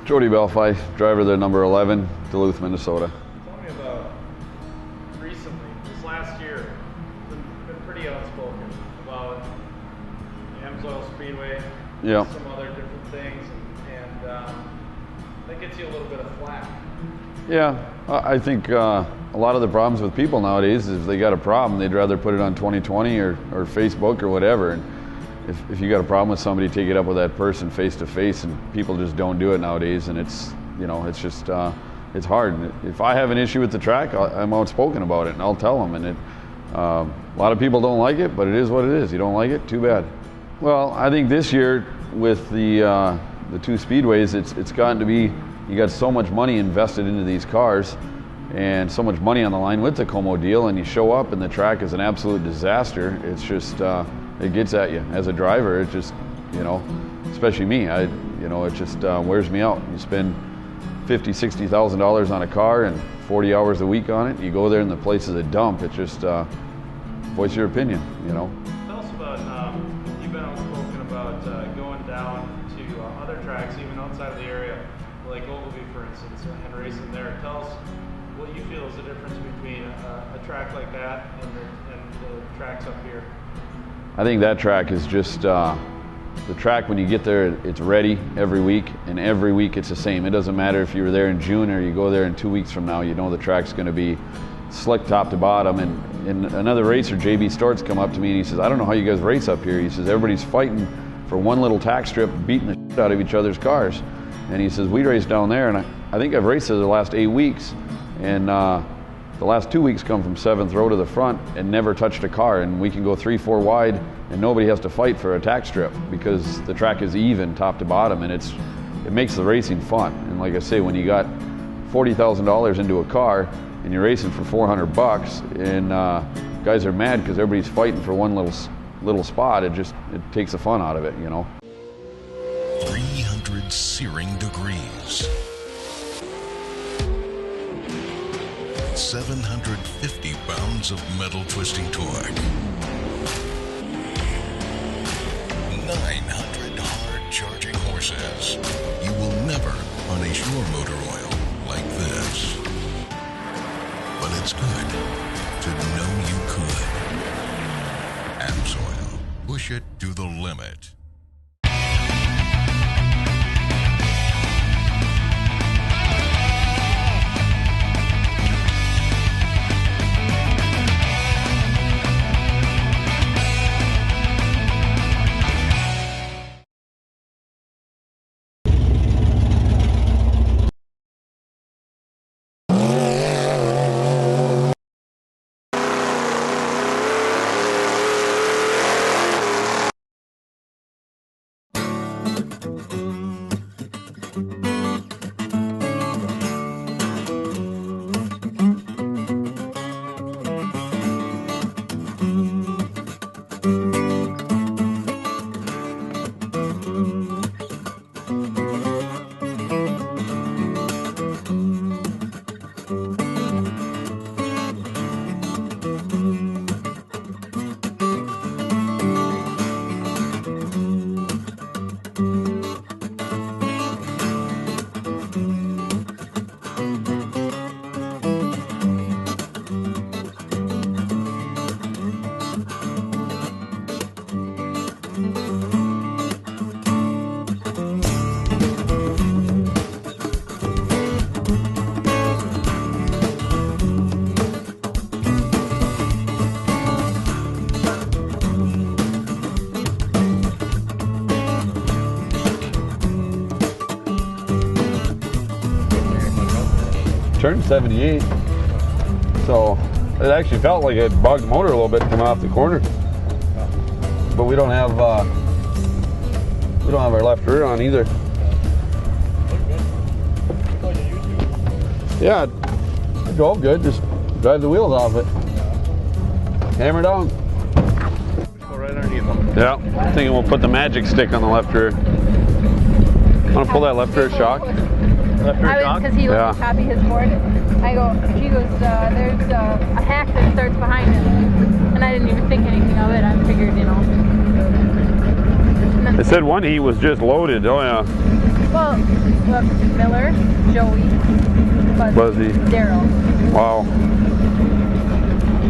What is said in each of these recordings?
Jody Bellefeuille, driver of the number 11, Duluth, Minnesota. Tell me about recently, this last year, been pretty outspoken about Amsoil Speedway, Yeah. some other different things, and that gets you a little bit of flack. Yeah, I think a lot of the problems with people nowadays is if they got a problem, they'd rather put it on 2020 or Facebook or whatever. And if you got a problem with somebody, take it up with that person face to face, and people just don't do it nowadays. And it's, you know, it's just, it's hard. If I have an issue with the track, I'm outspoken about it and I'll tell them. And a lot of people don't like it, but it is what it is. You don't like it, too bad. Well, I think this year with the two speedways, it's gotten to be, you got so much money invested into these cars and so much money on the line with the Como deal, and you show up and the track is an absolute disaster. It's just, it gets at you as a driver. It just, you know, especially me, you know, it just wears me out. You spend $50,000, $60,000 on a car and 40 hours a week on it. You go there and the place is a dump. It's just, voice your opinion, you know. Tell us about, you've been outspoken about going down to other tracks, even outside of the area, like Ogilvy, for instance, and racing there. Tell us what you feel is the difference between a track like that and the tracks up here. I think that track is just, the track when you get there, it's ready every week, and every week it's the same. It doesn't matter if you were there in June or you go there in 2 weeks from now, you know the track's going to be slick top to bottom. And another racer, JB Stort's, come up to me and he says, I don't know how you guys race up here. He says, everybody's fighting for one little tack strip, beating the shit out of each other's cars. And he says, we race down there, and I think I've raced there the last 8 weeks, and the last 2 weeks come from 7th row to the front and never touched a car, and we can go 3-4 wide and nobody has to fight for a tack strip because the track is even top to bottom, and it makes the racing fun. And like I say, when you got $40,000 into a car and you're racing for $400 and guys are mad because everybody's fighting for one little spot, it takes the fun out of it, you know. 300 searing degrees. 750 pounds of metal twisting torque. 900 hard charging horses. You will never punish your motor oil like this. But it's good to know you could. Amsoil. Push it to the limit. Turned 78, so it actually felt like it bugged the motor a little bit coming off the corner. But we don't have our left rear on either. Yeah, it drove good. Just drive the wheels off it. Hammer down. Go right underneath them. Yeah, thinking we'll put the magic stick on the left rear. Want to pull that left rear shock? Left rear shock? Because he wants to copy his board. She goes, there's a hack that starts behind him. And I didn't even think anything of it. I figured, you know. They said one heat was just loaded. Oh yeah. Well, look, Miller, Joey, Buzzy. Daryl. Wow.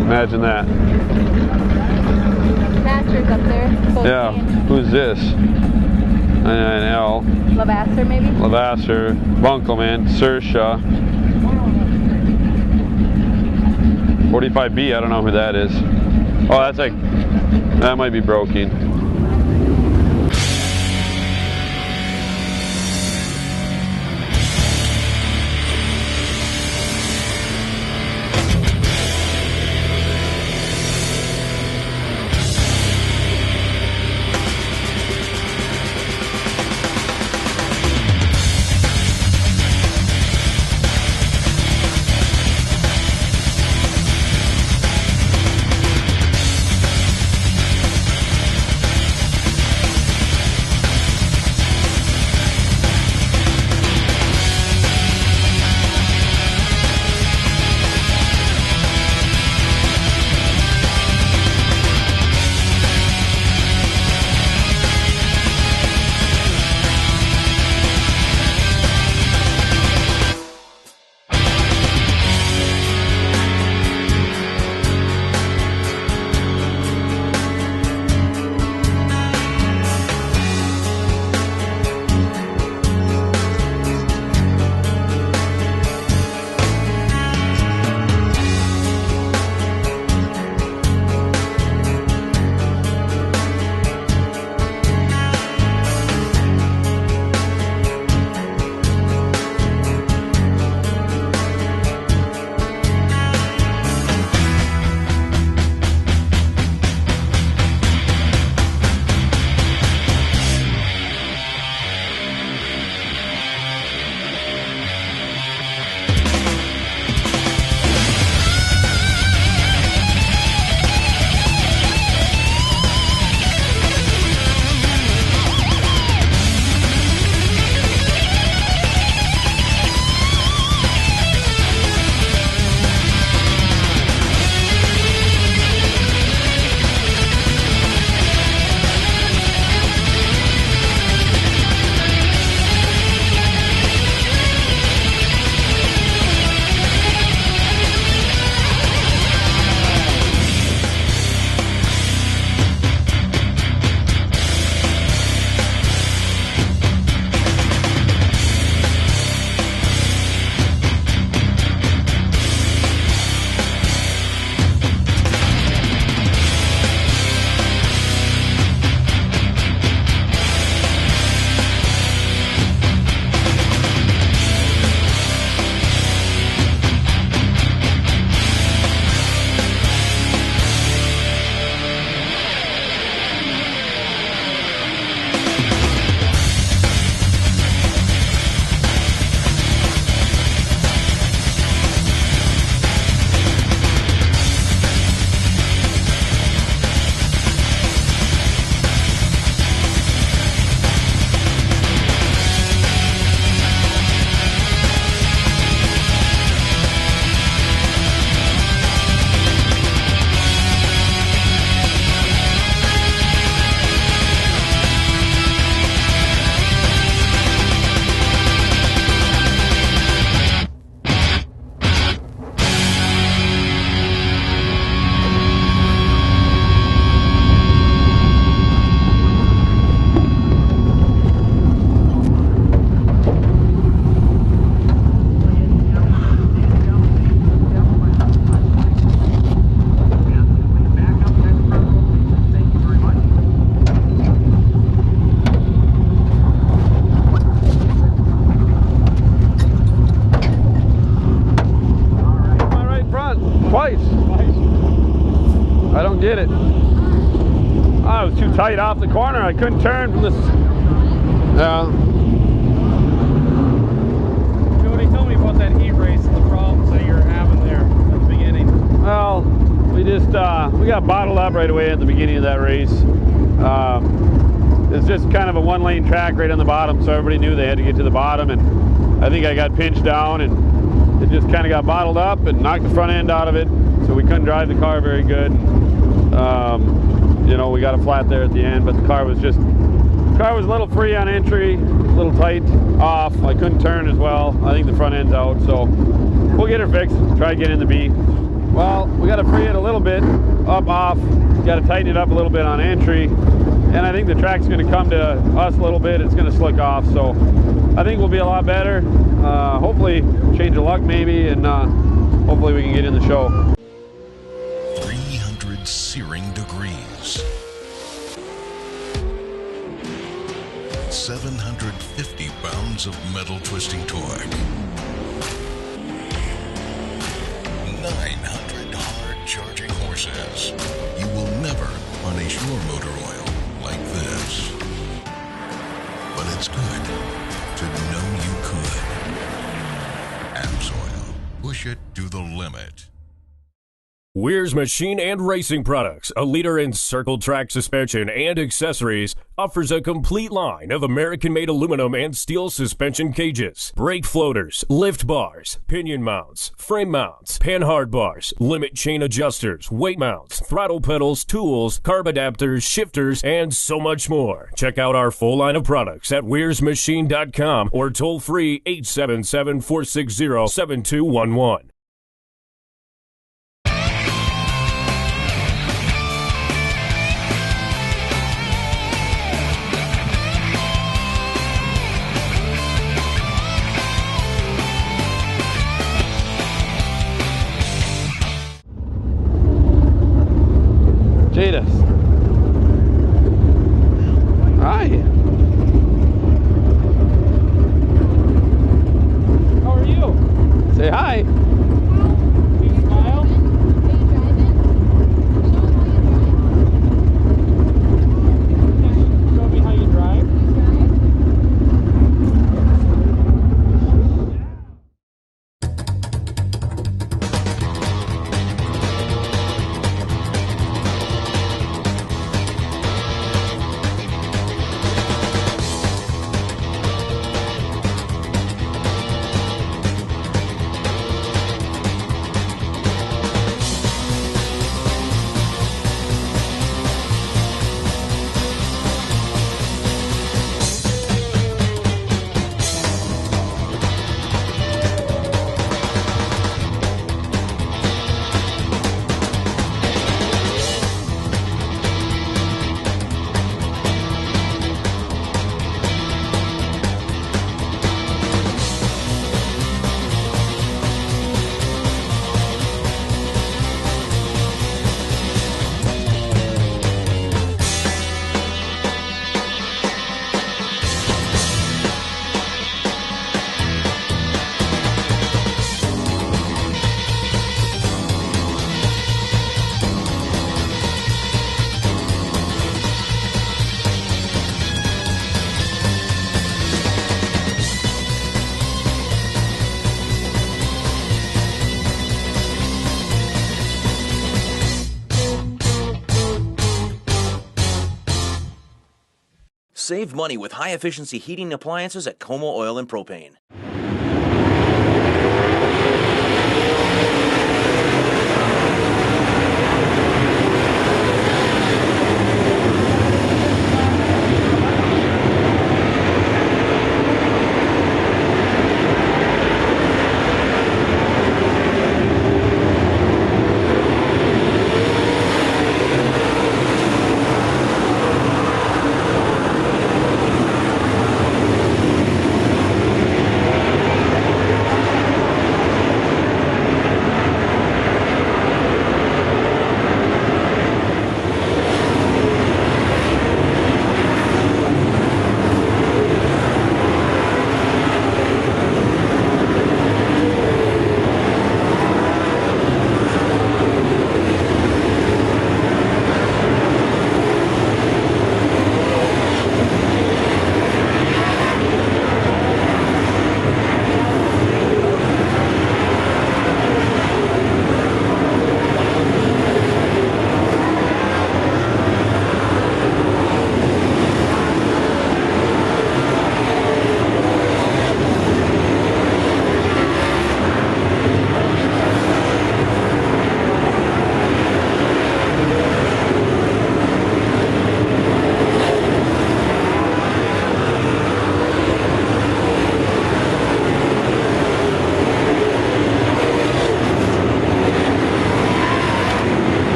Imagine that. Master's up there. Yeah. Who's this? And L. Lavasser, maybe? Lavasser, Bunkelman, Sersha. 45B, I don't know who that is. Oh, that's like, that might be Broking. did it. Oh, I was too tight off the corner. I couldn't turn from this. Yeah. Jody, tell me about that heat race and the problems that you're having there at the beginning. Well, we just we got bottled up right away at the beginning of that race. It's just kind of a one-lane track right on the bottom, so everybody knew they had to get to the bottom, and I think I got pinched down, and it just kind of got bottled up and knocked the front end out of it, so we couldn't drive the car very good. You know, we got a flat there at the end, but the car was just Car was a little free on entry, a little tight off. I couldn't turn as well. I think the front end's out, so we'll get her fixed. Try to get in the B. Well, we got to free it a little bit, up, off. Got to tighten it up a little bit on entry. And I think the track's going to come to us a little bit. It's going to slick off, so I think we'll be a lot better. Hopefully, change of luck maybe, and hopefully we can get in the show. 300 searing degrees. 750 pounds of metal twisting torque. 900 hard charging horses. You will never punish your motor oil like this. But it's good to know you could. AMSOIL. Push it to the limit. Weir's Machine and Racing Products, a leader in circle track suspension and accessories, offers a complete line of American-made aluminum and steel suspension cages, brake floaters, lift bars, pinion mounts, frame mounts, panhard bars, limit chain adjusters, weight mounts, throttle pedals, tools, carb adapters, shifters, and so much more. Check out our full line of products at weirsmachine.com or toll free 877-460-7211. Jada. Hi. How are you? Say hi. Are you driving? Show me how you drive. Save money with high-efficiency heating appliances at Como Oil and Propane.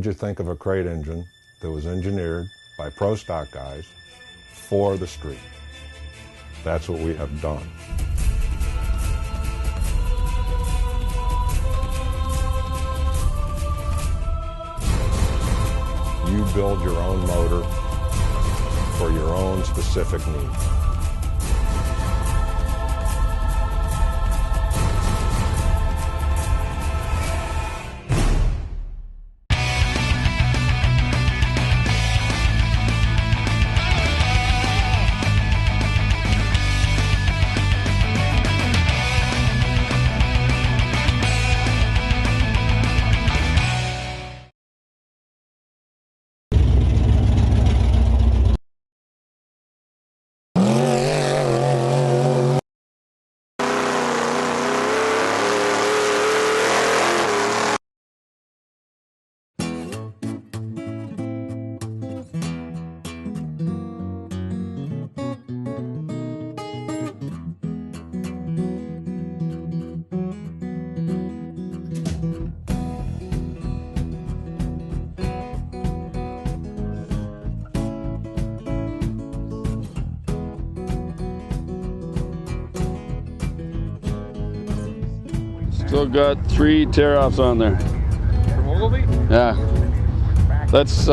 would you think of a crate engine that was engineered by pro stock guys for the street? That's what we have done. You build your own motor for your own specific needs. Still got 3 tear-offs on there. From Ogilvy? Yeah. That's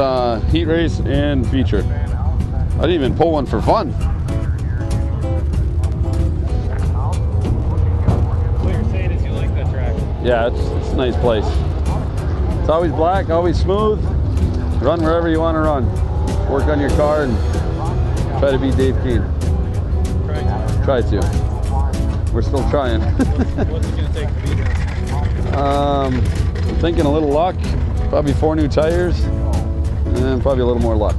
heat race and feature. I didn't even pull one for fun. What you're saying is you like that track? Yeah, it's a nice place. It's always black, always smooth. Run wherever you want to run. Work on your car and try to beat Dave Keane. Try to. We're still trying. What's it going to take to beat him? I'm thinking a little luck, probably 4 new tires, and probably a little more luck.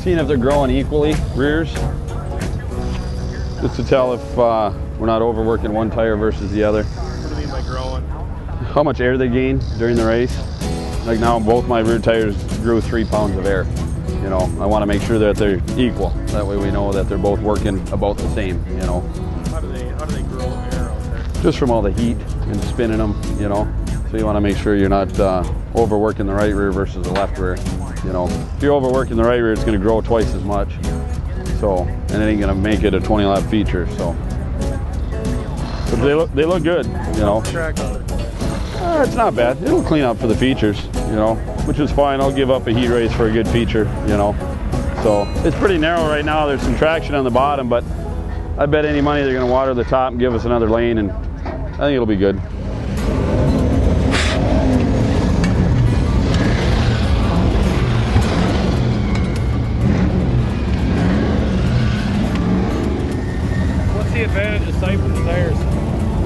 Seeing if they're growing equally, rears, just to tell if we're not overworking one tire versus the other. What do you mean by growing? How much air they gain during the race. Like now, both my rear tires grew 3 pounds of air. You know, I want to make sure that they're equal. That way we know that they're both working about the same, you know. How do they grow air out there? Just from all the heat and spinning them, you know. So you want to make sure you're not overworking the right rear versus the left rear. You know, if you're overworking the right rear, it's going to grow twice as much. So, and it ain't going to make it a 20-lap feature. So, but they look good. You know, it's not bad. It'll clean up for the features. You know, which is fine. I'll give up a heat race for a good feature. You know, so it's pretty narrow right now. There's some traction on the bottom, but I bet any money they're going to water the top and give us another lane, and I think it'll be good. Advantage of siphoning tires?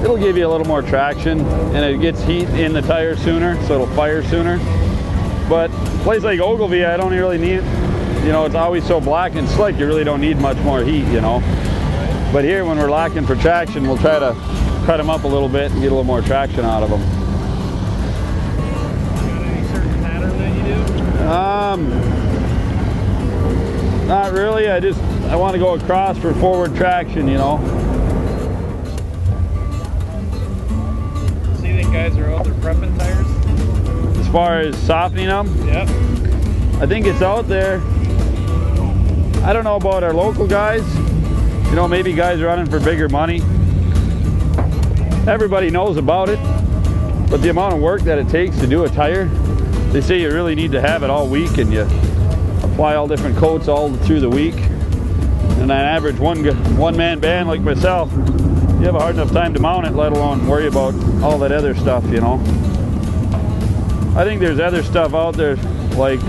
It'll give you a little more traction, and it gets heat in the tire sooner, so it'll fire sooner. But a place like Ogilvy, I don't really need, you know, it's always so black and slick, you really don't need much more heat, you know. But here, when we're lacking for traction, we'll try to cut them up a little bit and get a little more traction out of them. Got any certain pattern that you do? Not really. I want to go across for forward traction, you know. So you think guys are out there prepping tires? As far as softening them. Yep. I think it's out there. I don't know about our local guys. You know, maybe guys running for bigger money. Everybody knows about it, but the amount of work that it takes to do a tire, they say you really need to have it all week, and you apply all different coats all through the week. And an average one-man band like myself, you have a hard enough time to mount it, let alone worry about all that other stuff, you know. I think there's other stuff out there like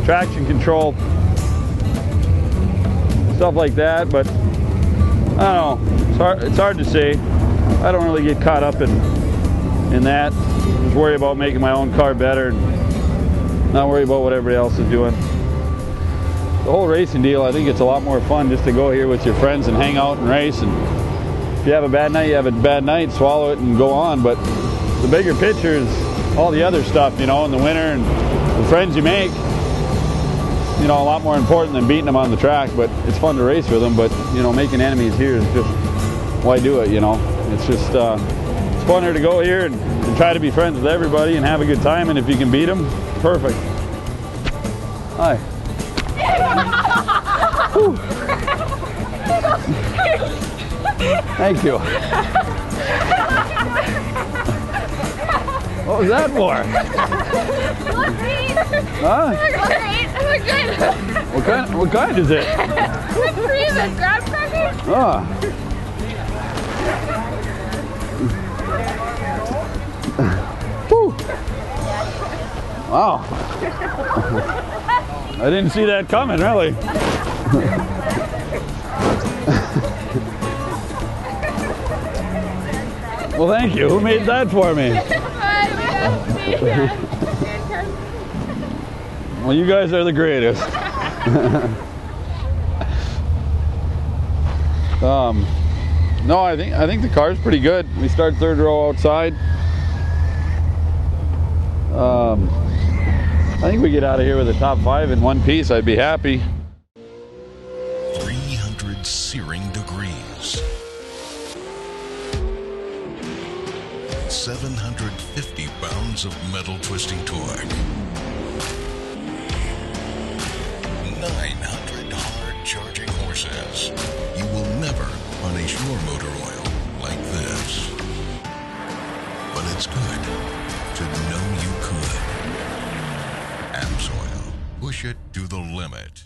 traction control, stuff like that, but I don't know. It's hard to say. I don't really get caught up in that. Just worry about making my own car better and not worry about what everybody else is doing. The whole racing deal, I think it's a lot more fun just to go here with your friends and hang out and race. And if you have a bad night, you have a bad night, swallow it and go on. But the bigger picture is all the other stuff, you know, in the winter, and the friends you make, you know, a lot more important than beating them on the track. But it's fun to race with them. But, you know, making enemies here is just, why do it, you know? It's just, it's funner to go here and try to be friends with everybody and have a good time. And if you can beat them, perfect. Hi. Thank you. What was that for? Look great. Huh? Look great. Look good. What kind is it? Whipped cream and graham crackers. Ah. Whew. Wow. I didn't see that coming, really. Well, thank you. Who made that for me? Well, you guys are the greatest. No, I think the car's pretty good. We start third row outside. I think we get out of here with a top 5 in one piece. I'd be happy. 300 searing degrees. 750 pounds of metal twisting torque. 900 hard charging horses. You will never punish your motor oil like this. But it's good to know you could. AMSOIL. Push it to the limit.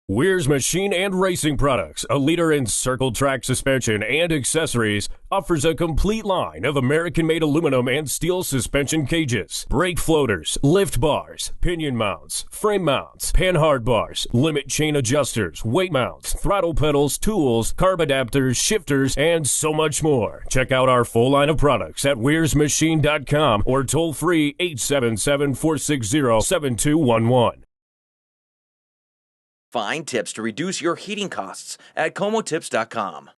Weir's Machine and Racing Products, a leader in circle track suspension and accessories, offers a complete line of American-made aluminum and steel suspension cages, brake floaters, lift bars, pinion mounts, frame mounts, panhard bars, limit chain adjusters, weight mounts, throttle pedals, tools, carb adapters, shifters, and so much more. Check out our full line of products at weirsmachine.com or toll free 877-460-7211. Find tips to reduce your heating costs at comotips.com.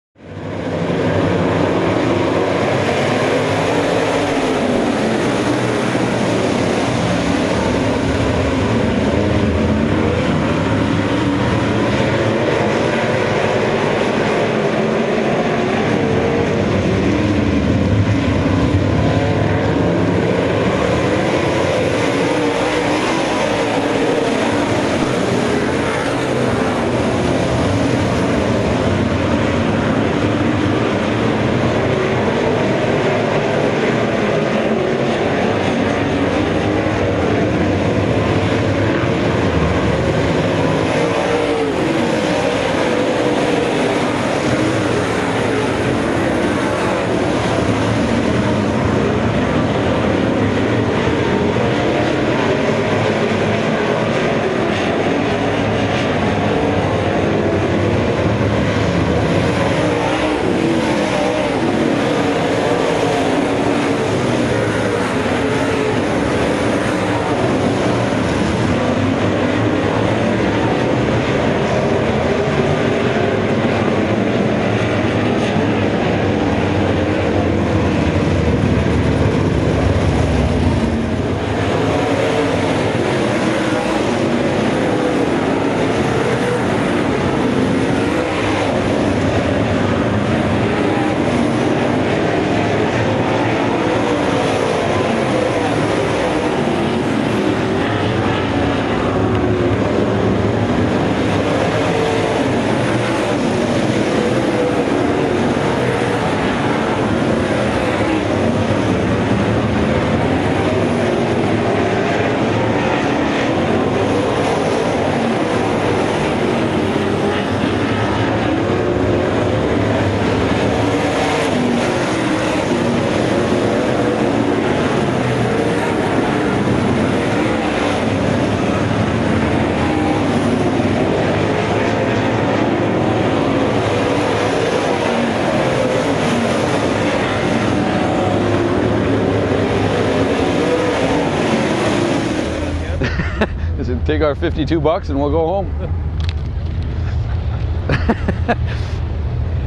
take our 52 bucks and we'll go home.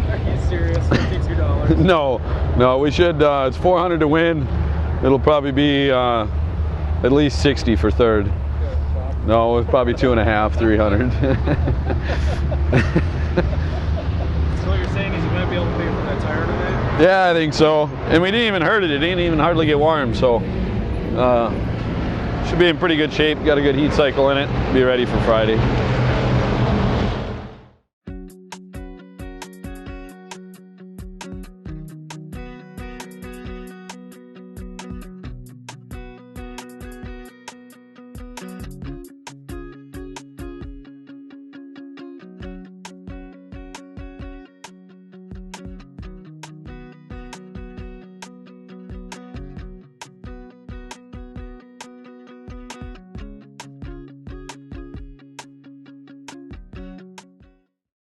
Are you serious? $52? No, we should, it's 400 to win. It'll probably be at least 60 for third. No, it's probably 2.5, 300. So what you're saying is you might be able to pay for that tire today? Yeah, I think so. And we didn't even hurt it. It didn't even hardly get warm, so should be in pretty good shape. Got a good heat cycle in it. Be ready for Friday.